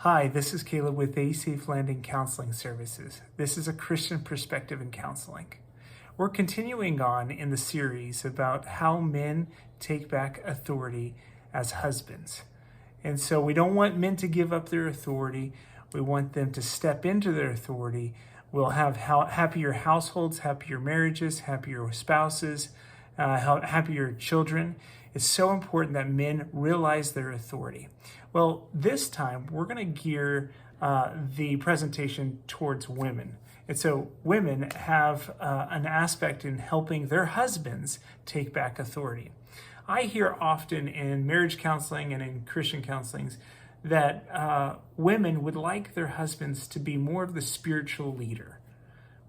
Hi, this is Caleb with A Safe Landing Counseling Services. This is a Christian perspective in counseling. We're continuing on in the series about how men take back authority as husbands. And so we don't want men to give up their authority. We want them to step into their authority. We'll have happier households, happier marriages, happier spouses, happier children. It's so important that men realize their authority. Well, this time we're going to gear the presentation towards women. And so women have an aspect in helping their husbands take back authority. I hear often in marriage counseling and in Christian counselings that women would like their husbands to be more of the spiritual leader.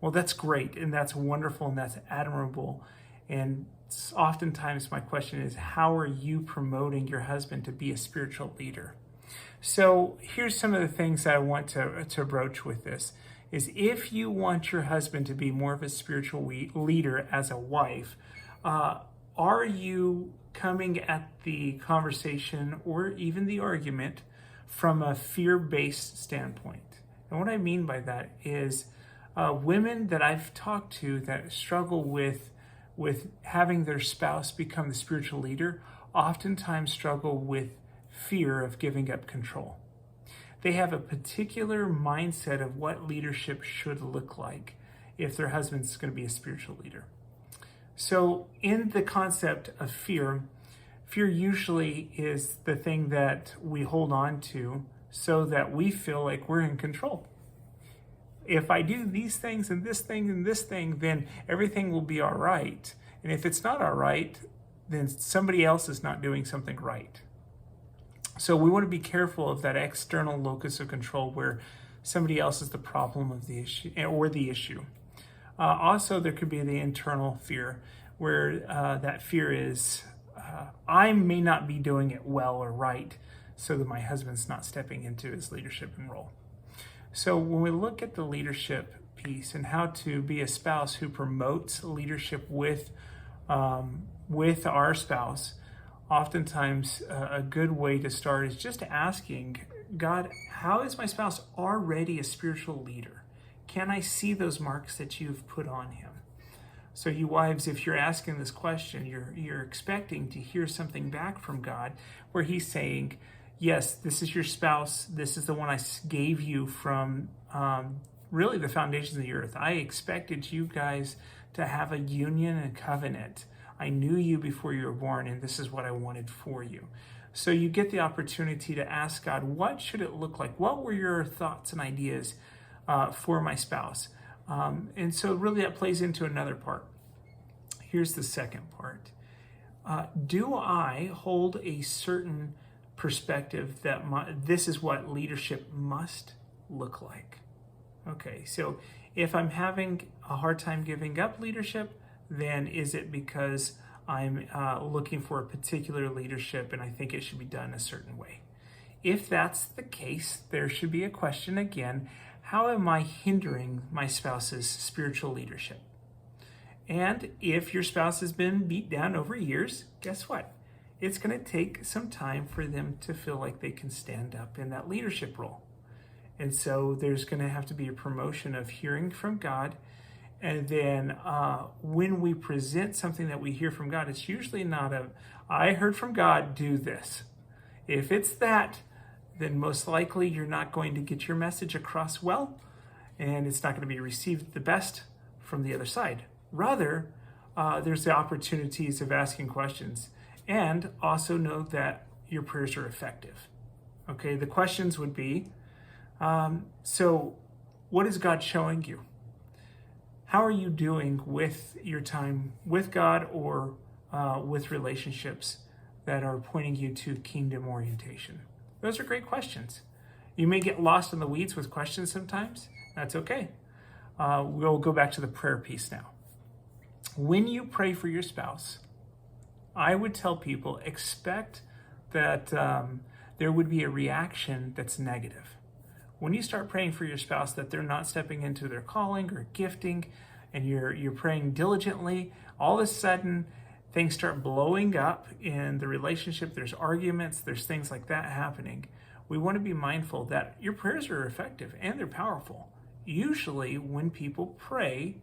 Well, that's great, and that's wonderful, and that's admirable. And oftentimes my question is, how are you promoting your husband to be a spiritual leader? So here's some of the things that I want to broach with this, is if you want your husband to be more of a spiritual leader as a wife, are you coming at the conversation or even the argument from a fear-based standpoint? And what I mean by that is women that I've talked to that struggle with having their spouse become the spiritual leader oftentimes struggle with fear of giving up control. They have a particular mindset of what leadership should look like if their husband's going to be a spiritual leader. So in the concept of fear usually is the thing that we hold on to so that we feel like we're in control. If I do these things and this thing and this thing, then everything will be all right. And if it's not all right, then somebody else is not doing something right. So we want to be careful of that external locus of control where somebody else is the problem of the issue or the issue. Also, there could be the internal fear where that fear is, I may not be doing it well or right, so that my husband's not stepping into his leadership and role. So when we look at the leadership piece and how to be a spouse who promotes leadership with our spouse, oftentimes a good way to start is just asking God, how is my spouse already a spiritual leader? Can I see those marks that you've put on him? So you wives, if you're asking this question, you're expecting to hear something back from God where he's saying, yes, this is your spouse. This is the one I gave you from really the foundations of the earth. I expected you guys to have a union and covenant. I knew you before you were born, and this is what I wanted for you. So you get the opportunity to ask God, what should it look like? What were your thoughts and ideas for my spouse? And so really that plays into another part. Here's the second part. Do I hold a certain perspective that this is what leadership must look like? Okay, so if I'm having a hard time giving up leadership, then is it because I'm looking for a particular leadership and I think it should be done a certain way? If that's the case, there should be a question again, how am I hindering my spouse's spiritual leadership? And if your spouse has been beat down over years, guess what? It's going to take some time for them to feel like they can stand up in that leadership role. And so there's going to have to be a promotion of hearing from God. And then when we present something that we hear from God, it's usually not I heard from God, do this. If it's that, then most likely you're not going to get your message across well, and it's not going to be received the best from the other side. Rather, there's the opportunities of asking questions. And also know that your prayers are effective. Okay, the questions would be, so what is God showing you? How are you doing with your time with God or with relationships that are pointing you to kingdom orientation? Those are great questions. You may get lost in the weeds with questions sometimes. That's okay. We'll go back to the prayer piece now. When you pray for your spouse, I would tell people, expect that there would be a reaction that's negative. When you start praying for your spouse that they're not stepping into their calling or gifting, and you're praying diligently, all of a sudden things start blowing up in the relationship. There's arguments, there's things like that happening. we want to be mindful that your prayers are effective and they're powerful. Usually when people pray,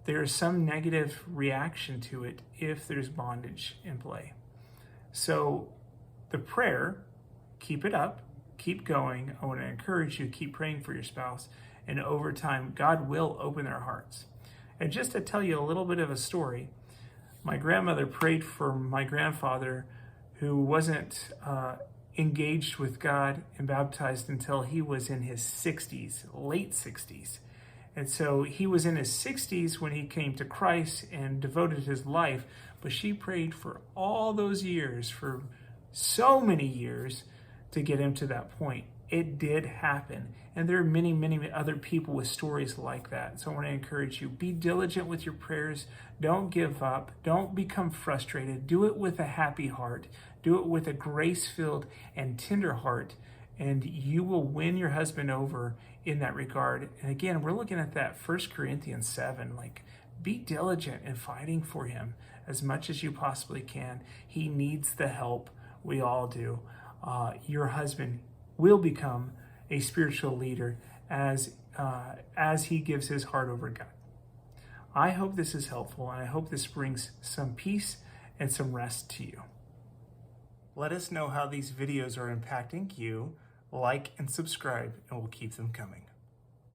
there's some negative reaction to it if there's bondage in play. So the prayer, keep it up, keep going. I want to encourage you, keep praying for your spouse, and over time, God will open their hearts. And just to tell you a little bit of a story, my grandmother prayed for my grandfather who wasn't engaged with God and baptized until he was in his 60s, late 60s. And so he was in his 60s when he came to Christ and devoted his life, but she prayed for all those years, for so many years, to get him to that point. It did happen. And there are many, many other people with stories like that. So I want to encourage you, be diligent with your prayers. Don't give up. Don't become frustrated. Do it with a happy heart. Do it with a grace-filled and tender heart, and you will win your husband over in that regard. And again, we're looking at that 1 Corinthians 7, like, be diligent in fighting for him as much as you possibly can. He needs the help. We all do. Your husband will become a spiritual leader as he gives his heart over God. I hope this is helpful, and I hope this brings some peace and some rest to you. Let us know how these videos are impacting you. Like and subscribe, and we'll keep them coming.